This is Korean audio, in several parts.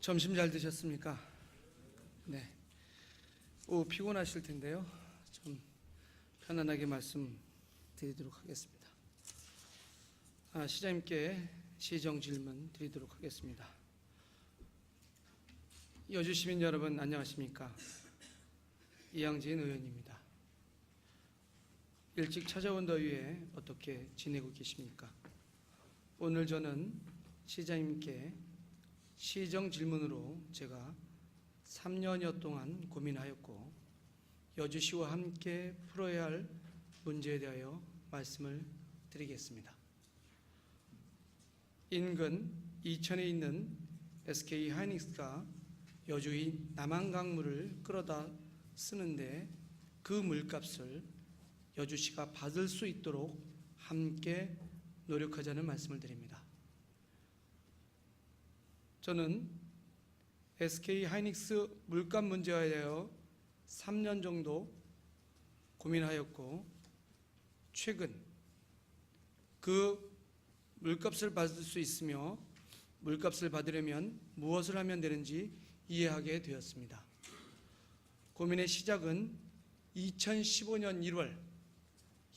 점심 잘 드셨습니까? 네. 피곤하실 텐데요. 좀 편안하게 말씀드리도록 하겠습니다. 시장님께 시정 질문 드리도록 하겠습니다. 여주 시민 여러분 안녕하십니까? 이양진 의원입니다. 일찍 찾아온 더위에 어떻게 지내고 계십니까? 오늘 저는 시장님께 시정 질문으로 제가 3년여 동안 고민하였고 여주시와 함께 풀어야 할 문제에 대하여 말씀을 드리겠습니다. 인근 이천에 있는 SK 하이닉스가 여주의 남한강물을 끌어다 쓰는데 그 물값을 여주시가 받을 수 있도록 함께 노력하자는 말씀을 드립니다. 저는 SK 하이닉스 물값 문제에 대하여 3년 정도 고민하였고 최근 그 물값을 받을 수 있으며 물값을 받으려면 무엇을 하면 되는지 이해하게 되었습니다. 고민의 시작은 2015년 1월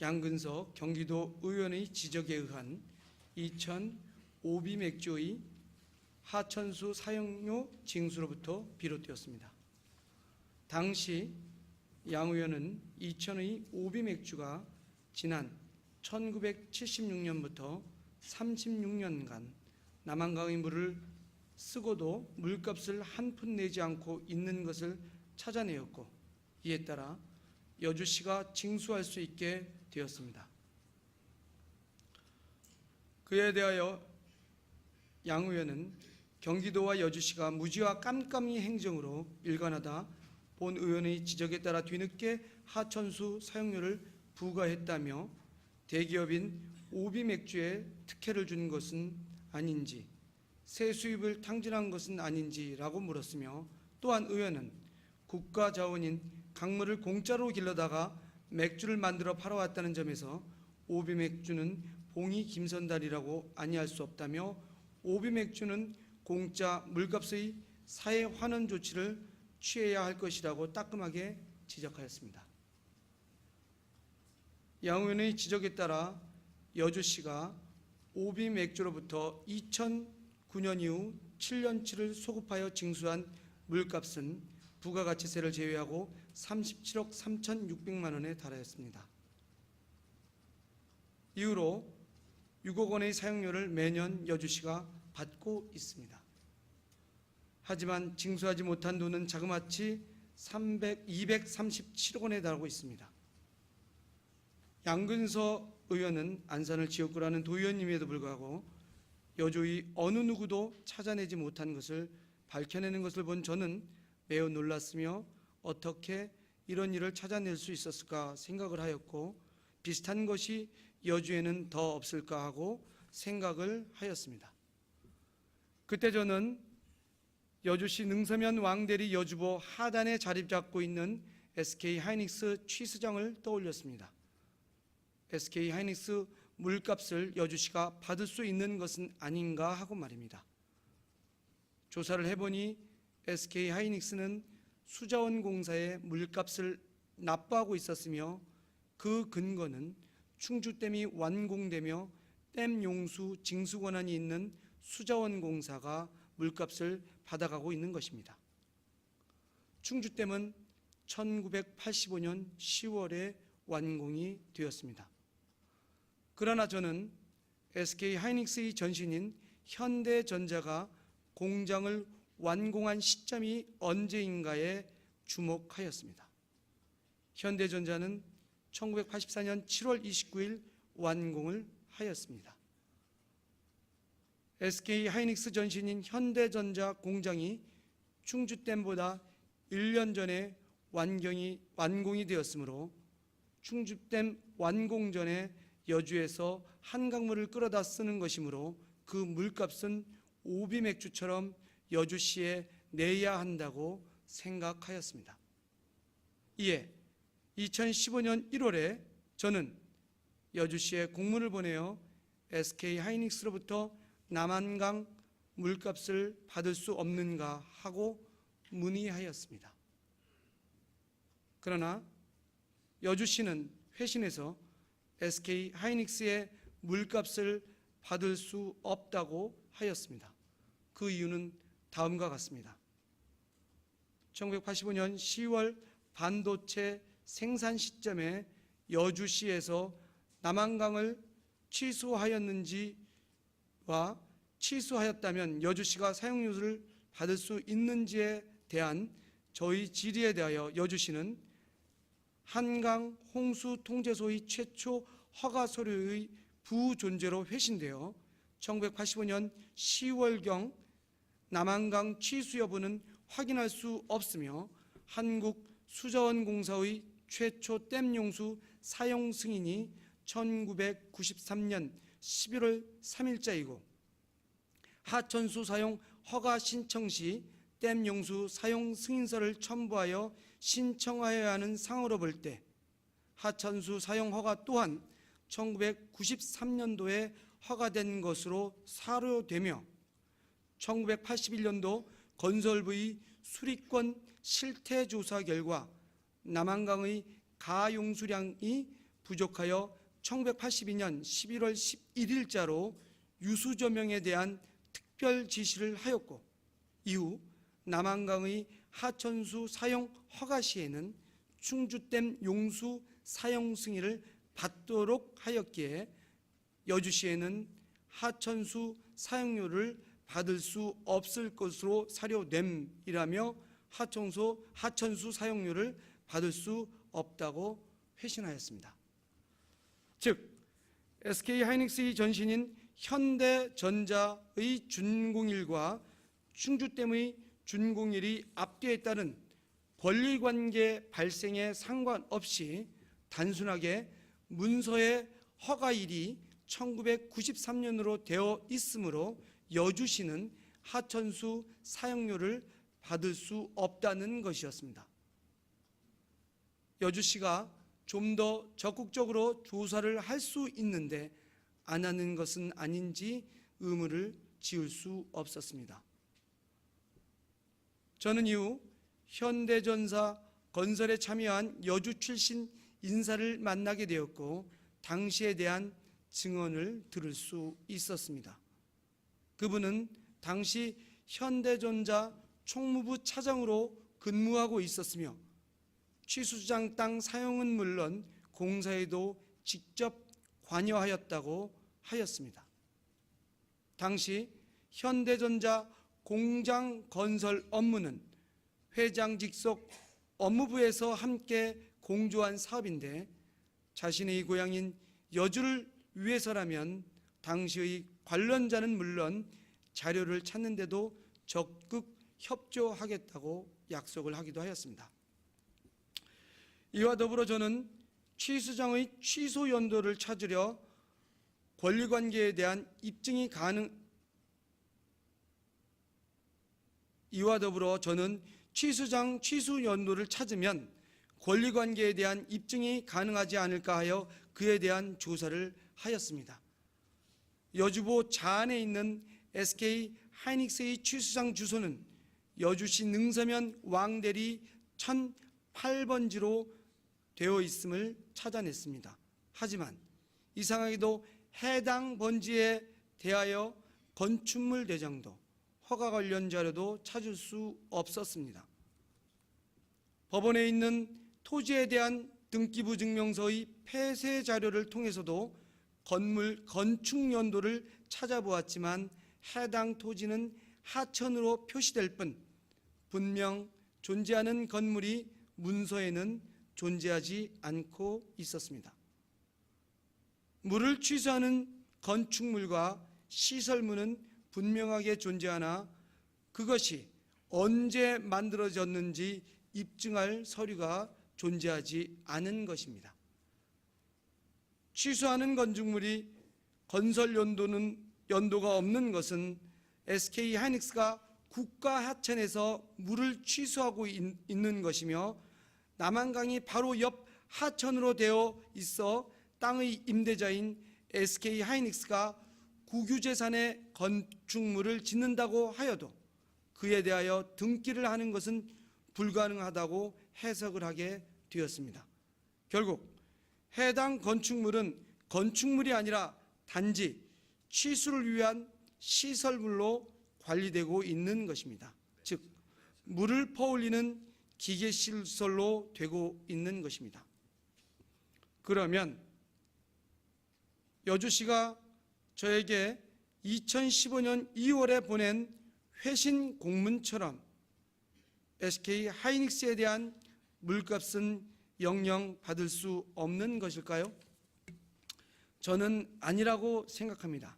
양근석 경기도 의원의 지적에 의한 이천 오비 맥주의 하천수 사용료 징수로부터 비롯되었습니다. 당시 양 의원은 이천의 오비 맥주가 지난 1976년부터 36년간 남한강의 물을 쓰고도 물값을 한 푼 내지 않고 있는 것을 찾아내었고 이에 따라 여주시가 징수할 수 있게 되었습니다. 그에 대하여 양 의원은 경기도와 여주시가 무지와 깜깜이 행정으로 일관하다 본 의원의 지적에 따라 뒤늦게 하천수 사용료를 부과했다며 대기업인 오비맥주에 특혜를 준 것은 아닌지 세수입을 탕진한 것은 아닌지라고 물었으며 또한 의원은 국가자원인 강물을 공짜로 길러다가 맥주를 만들어 팔아왔다는 점에서 오비맥주는 봉이 김선달이라고 아니할 수 없다며 오비맥주는 공짜 물값의 사회 환원 조치를 취해야 할 것이라고 따끔하게 지적하였습니다. 양 의원의 지적에 따라 여주시가 오비맥주로부터 2009년 이후 7년치를 소급하여 징수한 물값은 부가가치세를 제외하고 37억 3,600만 원에 달하였습니다. 이후로 6억 원의 사용료를 매년 여주시가 받고 있습니다. 하지만 징수하지 못한 돈은 자그마치 237억 원에 달하고 있습니다. 양근석 의원은 안산을 지역구라는 도의원님에도 불구하고 여주의 어느 누구도 찾아내지 못한 것을 밝혀내는 것을 본 저는 매우 놀랐으며 어떻게 이런 일을 찾아낼 수 있었을까 생각을 하였고 비슷한 것이 여주에는 더 없을까 하고 생각을 하였습니다. 그때 저는 여주시 능서면 왕대리 여주보 하단에 자리 잡고 있는 SK 하이닉스 취수장을 떠올렸습니다. SK 하이닉스 물값을 여주시가 받을 수 있는 것은 아닌가 하고 말입니다. 조사를 해보니 SK 하이닉스는 수자원공사에 물값을 납부하고 있었으며 그 근거는 충주댐이 완공되며 댐 용수 징수 권한이 있는 수자원공사가 물값을 받아가고 있는 것입니다. 충주댐은 1985년 10월에 완공이 되었습니다. 그러나 저는 SK 하이닉스의 전신인 현대전자가 공장을 완공한 시점이 언제인가에 주목하였습니다. 현대전자는 1984년 7월 29일 완공을 하였습니다. SK 하이닉스 전신인 현대전자 공장이 충주댐보다 1년 전에 완공이 되었으므로 충주댐 완공 전에 여주에서 한강물을 끌어다 쓰는 것이므로 그 물값은 오비맥주처럼 여주시에 내야 한다고 생각하였습니다. 이에 2015년 1월에 저는 여주시에 공문을 보내어 SK 하이닉스로부터 남한강 물값을 받을 수 없는가 하고 문의하였습니다. 그러나 여주시는 회신해서 SK 하이닉스의 물값을 받을 수 없다고 하였습니다. 그 이유는 다음과 같습니다. 1985년 10월 반도체 생산 시점에 여주시에서 남한강을 취소하였는지와 취소하였다면 여주시가 사용료를 받을 수 있는지에 대한 저희 질의에 대하여 여주시는 한강 홍수 통제소의 최초 허가 서류의 부존재로 회신되어 1985년 10월경 남한강 취수 여부는 확인할 수 없으며 한국수자원공사의 최초 댐 용수 사용 승인이 1993년 11월 3일자이고 하천수 사용 허가 신청 시 댐 용수 사용 승인서를 첨부하여 신청하여야 하는 상으로 볼 때 하천수 사용 허가 또한 1993년도에 허가된 것으로 사료되며 1981년도 건설부의 수리권 실태조사 결과 남한강의 가용수량이 부족하여 1982년 11월 11일자로 유수조명에 대한 특별 지시를 하였고 이후 남한강의 하천수 사용 허가 시에는 충주댐 용수 사용 승인을 받도록 하였기에 여주시에는 하천수 사용료를 받을 수 없을 것으로 사료됨이라며 하천수 사용료를 받을 수 없다고 회신하였습니다. 즉 SK 하이닉스의 전신인 현대전자의 준공일과 충주댐의 준공일이 앞뒤에 따른 권리관계 발생에 상관없이 단순하게 문서의 허가일이 1993년으로 되어 있으므로 여주시는 하천수 사용료를 받을 수 없다는 것이었습니다. 여주시가 좀 더 적극적으로 조사를 할 수 있는데 안 하는 것은 아닌지 의문을 지을 수 없었습니다. 저는 이후 현대전사 건설에 참여한 여주 출신 인사를 만나게 되었고 당시에 대한 증언을 들을 수 있었습니다. 그분은 당시 현대전자 총무부 차장으로 근무하고 있었으며 취수장 땅 사용은 물론 공사에도 직접 관여하였다고 하였습니다. 당시 현대전자 공장 건설 업무는 회장 직속 업무부에서 함께 공조한 사업인데 자신의 고향인 여주를 위해서라면 당시의 관련자는 물론 자료를 찾는 데도 적극 협조하겠다고 약속을 하기도 하였습니다. 이와 더불어 저는 취수장의 취소 연도를 찾으려 권리관계에 대한 입증이 이와 더불어 저는 취수장 취소 연도를 찾으면 권리관계에 대한 입증이 가능하지 않을까 하여 그에 대한 조사를 하였습니다. 여주보 자안에 있는 SK 하이닉스의 취수장 주소는 여주시 능서면 왕대리 1008번지로 되어 있음을 찾아냈습니다. 하지만 이상하게도 해당 번지에 대하여 건축물 대장도 허가 관련 자료도 찾을 수 없었습니다. 법원에 있는 토지에 대한 등기부 증명서의 폐쇄 자료를 통해서도 건물 건축 연도를 찾아보았지만 해당 토지는 하천으로 표시될 뿐 분명 존재하는 건물이 문서에는 존재하지 않고 있었습니다. 물을 취소하는 건축물과 시설물은 분명하게 존재하나 그것이 언제 만들어졌는지 입증할 서류가 존재하지 않은 것입니다. 취소하는 건축물이 건설 연도가 없는 것은 SK 하이닉스가 국가 하천에서 물을 취소하고 있는 것이며 남한강이 바로 옆 하천으로 되어 있어 땅의 임대자인 SK 하이닉스가 국유재산의 건축물을 짓는다고 하여도 그에 대하여 등기를 하는 것은 불가능하다고 해석을 하게 되었습니다. 결국 해당 건축물은 건축물이 아니라 단지 취수를 위한 시설물로 관리되고 있는 것입니다. 즉 물을 퍼올리는 기계시설로 되고 있는 것입니다. 그러면 여주시가 저에게 2015년 2월에 보낸 회신 공문처럼 SK 하이닉스에 대한 물값은 영영 받을 수 없는 것일까요? 저는 아니라고 생각합니다.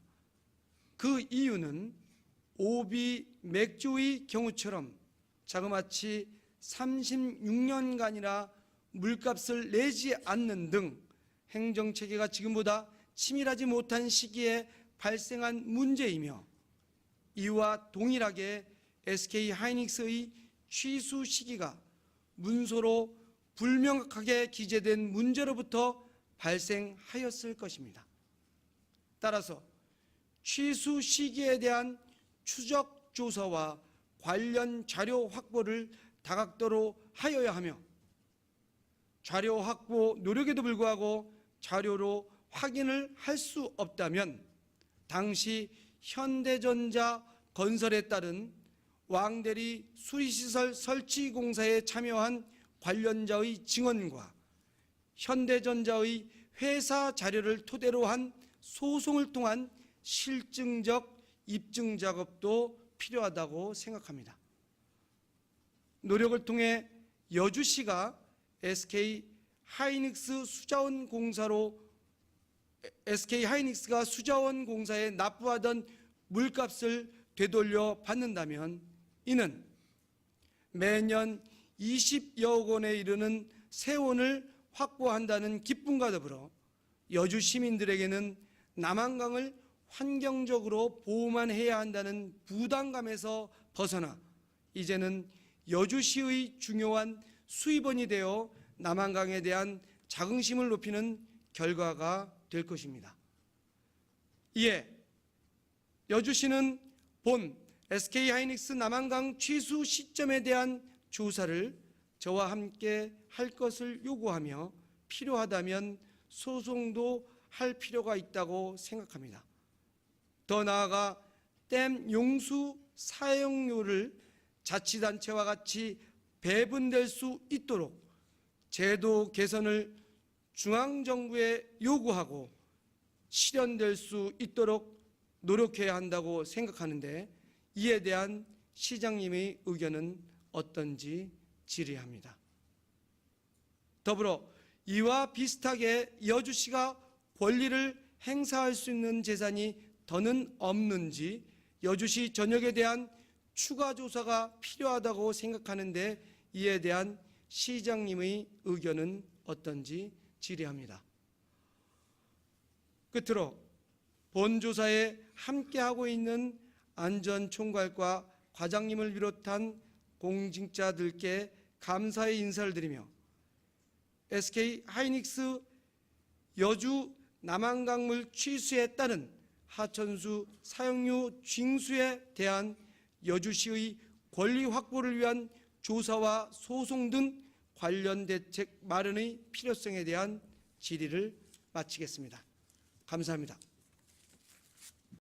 그 이유는 오비 맥주의 경우처럼 자그마치 36년간이나 물값을 내지 않는 등 행정체계가 지금보다 치밀하지 못한 시기에 발생한 문제이며, 이와 동일하게 SK 하이닉스의 취수 시기가 문서로 불명확하게 기재된 문제로부터 발생하였을 것입니다. 따라서 취수 시기에 대한 추적 조사와 관련 자료 확보를 다각도로 하여야 하며, 자료 확보 노력에도 불구하고 자료로 확인을 할 수 없다면 당시 현대전자 건설에 따른 왕대리 수리시설 설치 공사에 참여한 관련자의 증언과 현대전자의 회사 자료를 토대로 한 소송을 통한 실증적 입증 작업도 필요하다고 생각합니다. 노력을 통해 여주시가 SK 하이닉스 수자원 공사에 납부하던 물값을 되돌려 받는다면 이는 매년 20여억 원에 이르는 세원을 확보한다는 기쁨과 더불어 여주 시민들에게는 남한강을 환경적으로 보호만 해야 한다는 부담감에서 벗어나 이제는 여주시의 중요한 수입원이 되어 남한강에 대한 자긍심을 높이는 결과가 될 것입니다. 이에 여주시는 본 SK 하이닉스 남한강 취수 시점에 대한 조사를 저와 함께 할 것을 요구하며 필요하다면 소송도 할 필요가 있다고 생각합니다. 더 나아가 댐 용수 사용료를 자치단체와 같이 배분될 수 있도록 제도 개선을 중앙정부에 요구하고 실현될 수 있도록 노력해야 한다고 생각하는데, 이에 대한 시장님의 의견은 어떤지 질의합니다. 더불어 이와 비슷하게 여주시가 권리를 행사할 수 있는 재산이 더는 없는지 여주시 전역에 대한 추가 조사가 필요하다고 생각하는데, 이에 대한 시장님의 의견은 어떤지 질의합니다. 끝으로 본 조사에 함께하고 있는 안전총괄과 과장님을 비롯한 공직자들께 감사의 인사를 드리며 SK 하이닉스 여주 남한강물 취수에 따른 하천수 사용료 징수에 대한 여주시의 권리 확보를 위한 조사와 소송 등 관련 대책 마련의 필요성에 대한 질의를 마치겠습니다. 감사합니다.